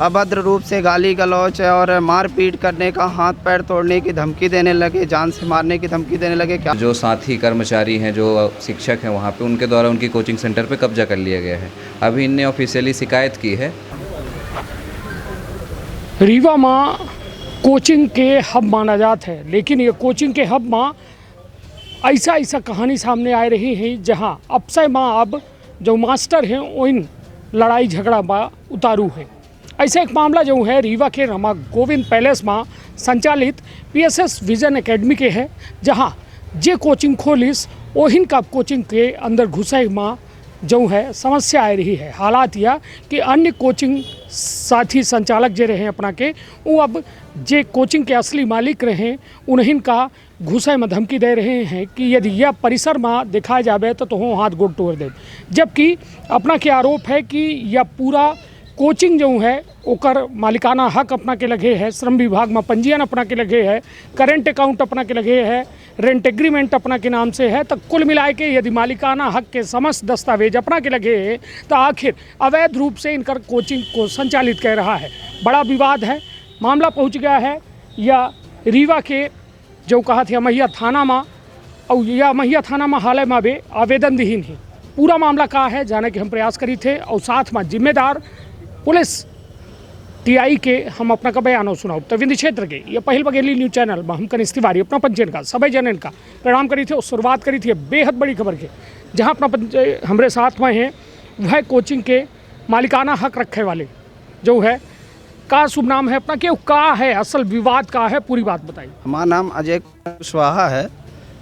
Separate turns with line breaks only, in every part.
अभद्र रूप से गाली गलौच और मारपीट करने का, हाथ पैर तोड़ने की धमकी देने लगे, जान से मारने की धमकी देने लगे। क्या
जो साथी कर्मचारी हैं, जो शिक्षक हैं वहाँ पे, उनके द्वारा उनकी कोचिंग सेंटर पे कब्जा कर लिया गया है। अभी इनने ऑफिशियली शिकायत की है।
रीवा माँ कोचिंग के हब माना जाता है, लेकिन ये कोचिंग के हब माँ ऐसा कहानी सामने आ रही है जहाँ अफसर माँ अब जो मास्टर हैं वो इन लड़ाई झगड़ा में उतारू है। ऐसा एक मामला जो है रीवा के रमा गोविंद पैलेस में संचालित पीएसएस विजन एकेडमी के है, जहां जे कोचिंग खोलिस ओहिन का कोचिंग के अंदर घुसे माँ जो है समस्या आ रही है। हालात यह कि अन्य कोचिंग साथी संचालक जे रहे अपना के वो अब जे कोचिंग के असली मालिक रहे उन्हीं का घुसे में धमकी दे रहे हैं कि यदि यह परिसर में दिखाया जाए तो हो हाथ गोड़ तोड़ दे। जबकि अपना के आरोप है कि यह पूरा कोचिंग जो है ओकर मालिकाना हक अपना के लगे है, श्रम विभाग में पंजीयन अपना के लगे है, करेंट अकाउंट अपना के लगे है, रेंट एग्रीमेंट अपना के नाम से है। तो कुल मिला के यदि मालिकाना हक के समस्त दस्तावेज अपना के लगे है तो आखिर अवैध रूप से इनकर कोचिंग को संचालित कर रहा है। बड़ा विवाद है, मामला पहुंच गया है या रीवा के जो कहा थे महिया थाना में, और यह महिया थाना में हाल में भी आवेदन दीन ही पूरा मामला का है जाने के हम प्रयास करी थे। और साथ में जिम्मेदार पुलिस टीआई के हम अपना का बयान सुनाओ। तो विंध्य क्षेत्र के ये पहल बघेली न्यूज चैनल में हम कनिष्ठ तिवारी अपना पंजीयन का सभी जनन का प्रणाम करी थे और शुरुआत करी थी बेहद बड़ी खबर के, जहां अपना हमारे साथ में हैं वह कोचिंग के मालिकाना हक रखे वाले जो है का शुभ नाम है अपना, कि का है असल विवाद का है, पूरी बात बताइए।
हमारा नाम अजय कुशवाहा है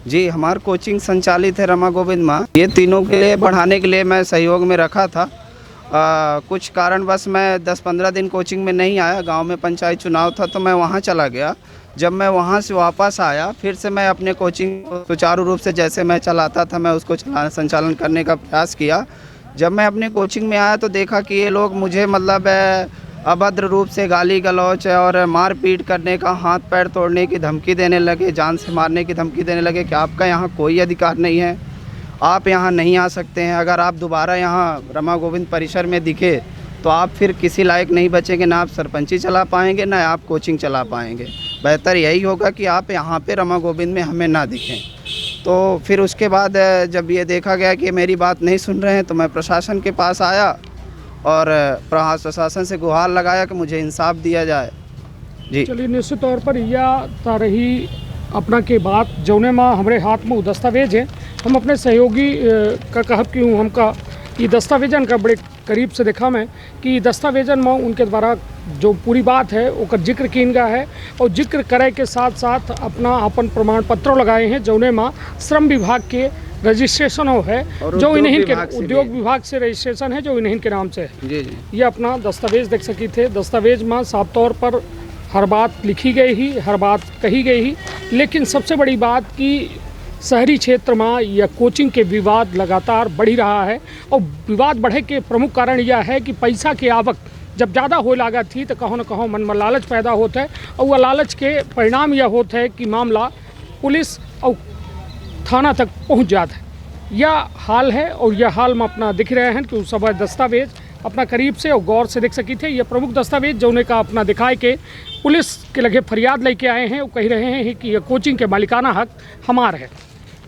जी। हमार कोचिंग संचालित है रमा गोविंद माँ। ये तीनों के लिए बढ़ाने के लिए मैं सहयोग में रखा था। कुछ कारणवश मैं 10-15 दिन कोचिंग में नहीं आया। गांव में पंचायत चुनाव था तो मैं वहां चला गया। जब मैं वहां से वापस आया फिर से मैं अपने कोचिंग को सुचारू रूप से जैसे मैं चलाता था मैं उसको संचालन करने का प्रयास किया। जब मैं अपने कोचिंग में आया तो देखा कि ये लोग मुझे मतलब अभद्र रूप से गाली गलौच और मारपीट करने का, हाथ पैर तोड़ने की धमकी देने लगे, जान से मारने की धमकी देने लगे कि आपका यहाँ कोई अधिकार नहीं है, आप यहाँ नहीं आ सकते हैं। अगर आप दोबारा यहाँ रमा गोविंद परिसर में दिखे तो आप फिर किसी लायक नहीं बचेंगे, ना आप सरपंची चला पाएंगे ना आप कोचिंग चला पाएंगे। बेहतर यही होगा कि आप यहाँ पे रमा गोविंद में हमें ना दिखें। तो फिर उसके बाद जब ये देखा गया कि मेरी बात नहीं सुन रहे हैं तो मैं प्रशासन के पास आया और प्रशासन से गुहार लगाया कि मुझे इंसाफ दिया जाए जी।
चलिए, निश्चित तौर पर यह रही अपना के बात जौने में हमारे हाथ में दस्तावेज है। हम अपने सहयोगी का कहब कि हमका ये दस्तावेजन का बड़े करीब से देखा मैं कि दस्तावेजन में उनके द्वारा जो पूरी बात है उसका जिक्र किन गया है और जिक्र करे के साथ साथ अपना अपन प्रमाण पत्रों लगाए हैं जौने में श्रम विभाग के रजिस्ट्रेशन हो है जो इन्हीं के उद्योग विभाग से रजिस्ट्रेशन है जो इन्हीं के नाम से है
जी जी।
ये अपना दस्तावेज देख सकी थे। दस्तावेज में साफ तौर पर हर बात लिखी गई ही, हर बात कही गई ही, लेकिन सबसे बड़ी बात कि शहरी क्षेत्र में यह कोचिंग के विवाद लगातार बढ़ ही रहा है। और विवाद बढ़े के प्रमुख कारण यह है कि पैसा की आवक जब ज़्यादा हो लागत थी तो कहो न कहो मन में लालच पैदा होता है और वह लालच के परिणाम यह होता है कि मामला पुलिस और थाना तक पहुंच जाता है। यह हाल है और यह हाल में अपना दिख रहे हैं कि उस समय दस्तावेज अपना करीब से और गौर से देख सकी थे। यह प्रमुख दस्तावेज जो का अपना दिखाए के पुलिस के लगे फरियाद लेके आए हैं, वो कह रहे हैं कि यह कोचिंग के मालिकाना हक हमार है।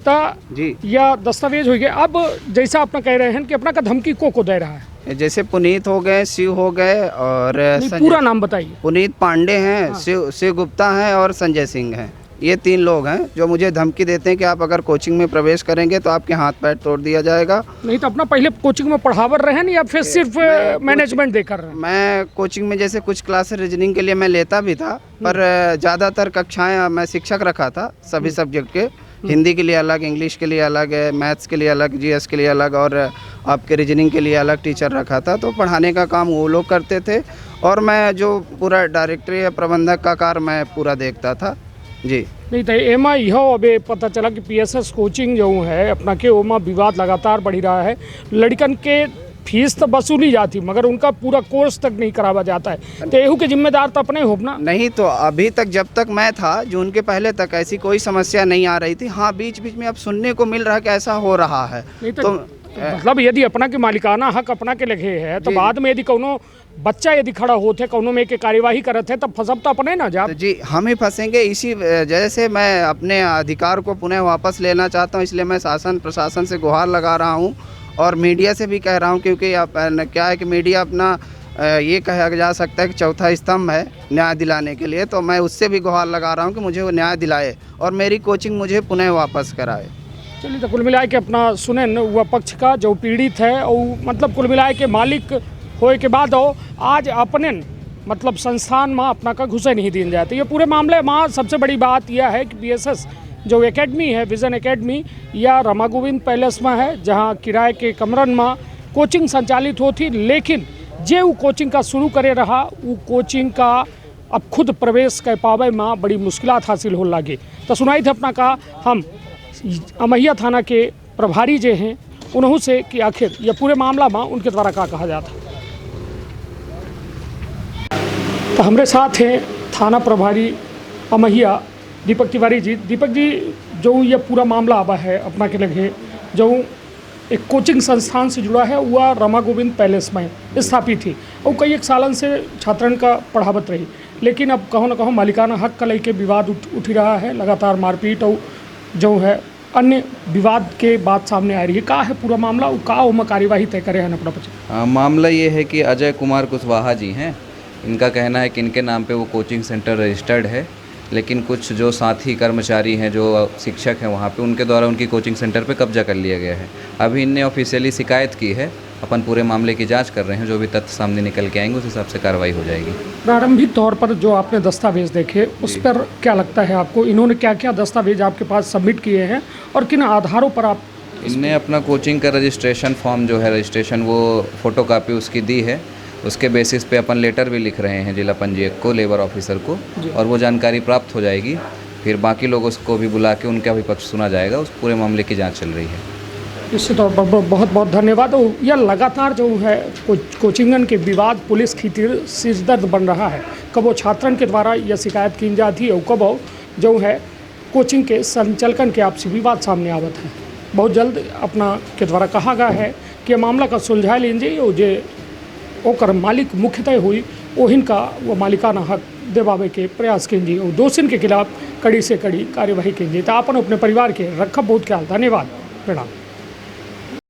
तो
जी
यह दस्तावेज हो गया। अब जैसा अपना कह रहे हैं कि अपना का धमकी को दे रहा है,
जैसे पुनीत हो गए, शिव हो गए और
पूरा नाम बताइए।
पुनीत पांडे हैं,
हाँ।
शिव गुप्ता हैं और संजय सिंह हैं। ये 3 लोग हैं जो मुझे धमकी देते हैं कि आप अगर कोचिंग में प्रवेश करेंगे तो आपके हाथ पैर तोड़ दिया जाएगा। नहीं
तो अपना पहले कोचिंग में पढ़ावर रहे हैं या फिर सिर्फ मैनेजमेंट देकर रहे हैं?
मैं कोचिंग में जैसे कुछ क्लासेस रीजनिंग के लिए मैं लेता भी था, पर ज़्यादातर कक्षाएं मैं शिक्षक रखा था सभी सब्जेक्ट के। हिंदी के लिए अलग, इंग्लिश के लिए अलग, मैथ्स के लिए अलग, जीएस के लिए अलग और आपके रीजनिंग के लिए अलग टीचर रखा था। तो पढ़ाने का काम वो लोग करते थे और मैं जो पूरा डायरेक्टरी या प्रबंधक का कार्य मैं पूरा देखता था जी।
नहीं तो एमा यह अबे पता चला कि पीएसएस कोचिंग जो है अपना के ओमा विवाद लगातार बढ़ी रहा है। लड़कन के फीस तो वसूली जाती मगर उनका पूरा कोर्स तक नहीं करावा जाता है। तो एहू के जिम्मेदार तो अपने हो ना?
नहीं, तो अभी तक जब तक मैं था जून के पहले तक ऐसी कोई समस्या नहीं आ रही थी। हाँ, बीच बीच में अब सुनने को मिल रहा है कि ऐसा हो रहा है।
नहीं तो मतलब यदि अपना के मालिकाना हक अपना के लगे है तो बाद में यदि कोनो बच्चा यदि खड़ा होते कौनों में के कार्यवाही करते हैं तब फंसब तो अपने ना जा।
तो जी हम ही फंसेंगे। इसी वजह से मैं अपने अधिकार को पुनः वापस लेना चाहता हूँ, इसलिए मैं शासन प्रशासन से गुहार लगा रहा हूँ और मीडिया से भी कह रहा हूँ, क्योंकि क्या है कि मीडिया अपना ये कहा जा सकता है कि चौथा स्तंभ है न्याय दिलाने के लिए। तो मैं उससे भी गुहार लगा रहा हूँ कि मुझे वो न्याय दिलाए और मेरी कोचिंग मुझे पुनः वापस कराए।
चलिए, तो कुल मिलाए के अपना सुने न वह पक्ष का जो पीड़ित है और मतलब कुल मिलाए के मालिक होए के बाद हो आज अपने मतलब संस्थान में अपना का घुसे नहीं दिए जाते। ये पूरे मामले में सबसे बड़ी बात यह है कि बीएसएस जो एकेडमी है, विजन एकेडमी या रमा गोविंद पैलेस में है, जहां किराए के कमरन में कोचिंग संचालित होती, लेकिन जे वो कोचिंग का शुरू करे रहा वो कोचिंग का अब खुद प्रवेश कर पावे में बड़ी मुश्किलात हासिल हो लगी। तो सुनाई थे अपना का हम अमहिया थाना के प्रभारी जे हैं उन्हों से कि आखिर यह पूरे मामला में उनके द्वारा क्या कहा जाता। तो हमारे साथ हैं थाना प्रभारी अमहिया दीपक तिवारी जी। दीपक जी, जो ये पूरा मामला आवा है अपना के लगे जो एक कोचिंग संस्थान से जुड़ा है वह रमा गोविंद पैलेस में स्थापित थी और कई एक सालन से छात्रन का पढ़ावत रही, लेकिन अब कहो न कहो मालिकाना हक का लेके विवाद उठ रहा है, लगातार मारपीट और जो है अन्य विवाद के बात सामने आ रही है। का है पूरा मामला और का उमा कार्यवाही तय करे है अपना पक्ष?
मामला ये है कि अजय कुमार कुशवाहा जी हैं, इनका कहना है कि इनके नाम पे वो कोचिंग सेंटर रजिस्टर्ड है, लेकिन कुछ जो साथी कर्मचारी हैं जो शिक्षक हैं वहाँ पे उनके द्वारा उनकी कोचिंग सेंटर पे कब्जा कर लिया गया है। अभी इनने ऑफिशियली शिकायत की है, अपन पूरे मामले की जांच कर रहे हैं, जो भी तथ्य सामने निकल के आएंगे उस हिसाब से कार्रवाई हो जाएगी।
प्रारंभिक तौर पर जो आपने दस्तावेज देखे उस पर क्या लगता है आपको, इन्होंने क्या क्या दस्तावेज आपके पास सबमिट किए हैं और किन आधारों पर आप?
इनने अपना कोचिंग का रजिस्ट्रेशन फॉर्म जो है रजिस्ट्रेशन वो फ़ोटोकॉपी उसकी दी है, उसके बेसिस पे अपन लेटर भी लिख रहे हैं जिला पंजीयक को, लेबर ऑफिसर को, और वो जानकारी प्राप्त हो जाएगी। फिर बाकी लोगों को भी बुला के उनका भी पक्ष सुना जाएगा। उस पूरे मामले की जांच चल रही है।
निश्चित तौर पर बहुत बहुत धन्यवाद। और यह लगातार जो है कोचिंगन के विवाद पुलिस की सिरदर्द बन रहा है। कब वो छात्रन के द्वारा यह शिकायत की जाती है और कब जो है कोचिंग के संचालकन के आपसी विवाद सामने आवत है। बहुत जल्द अपना के द्वारा कहा गया है कि मामला का सुलझा लीजिए और जे ओकर मालिक मुख्यतः हुई ओहिन का वो मालिकाना हक दिवावे के प्रयास कीजिए और दोषिन के खिलाफ कड़ी से कड़ी कार्यवाही कीजिए। तो अपन अपने परिवार के रखब बहुत ख्याल। धन्यवाद, प्रणाम।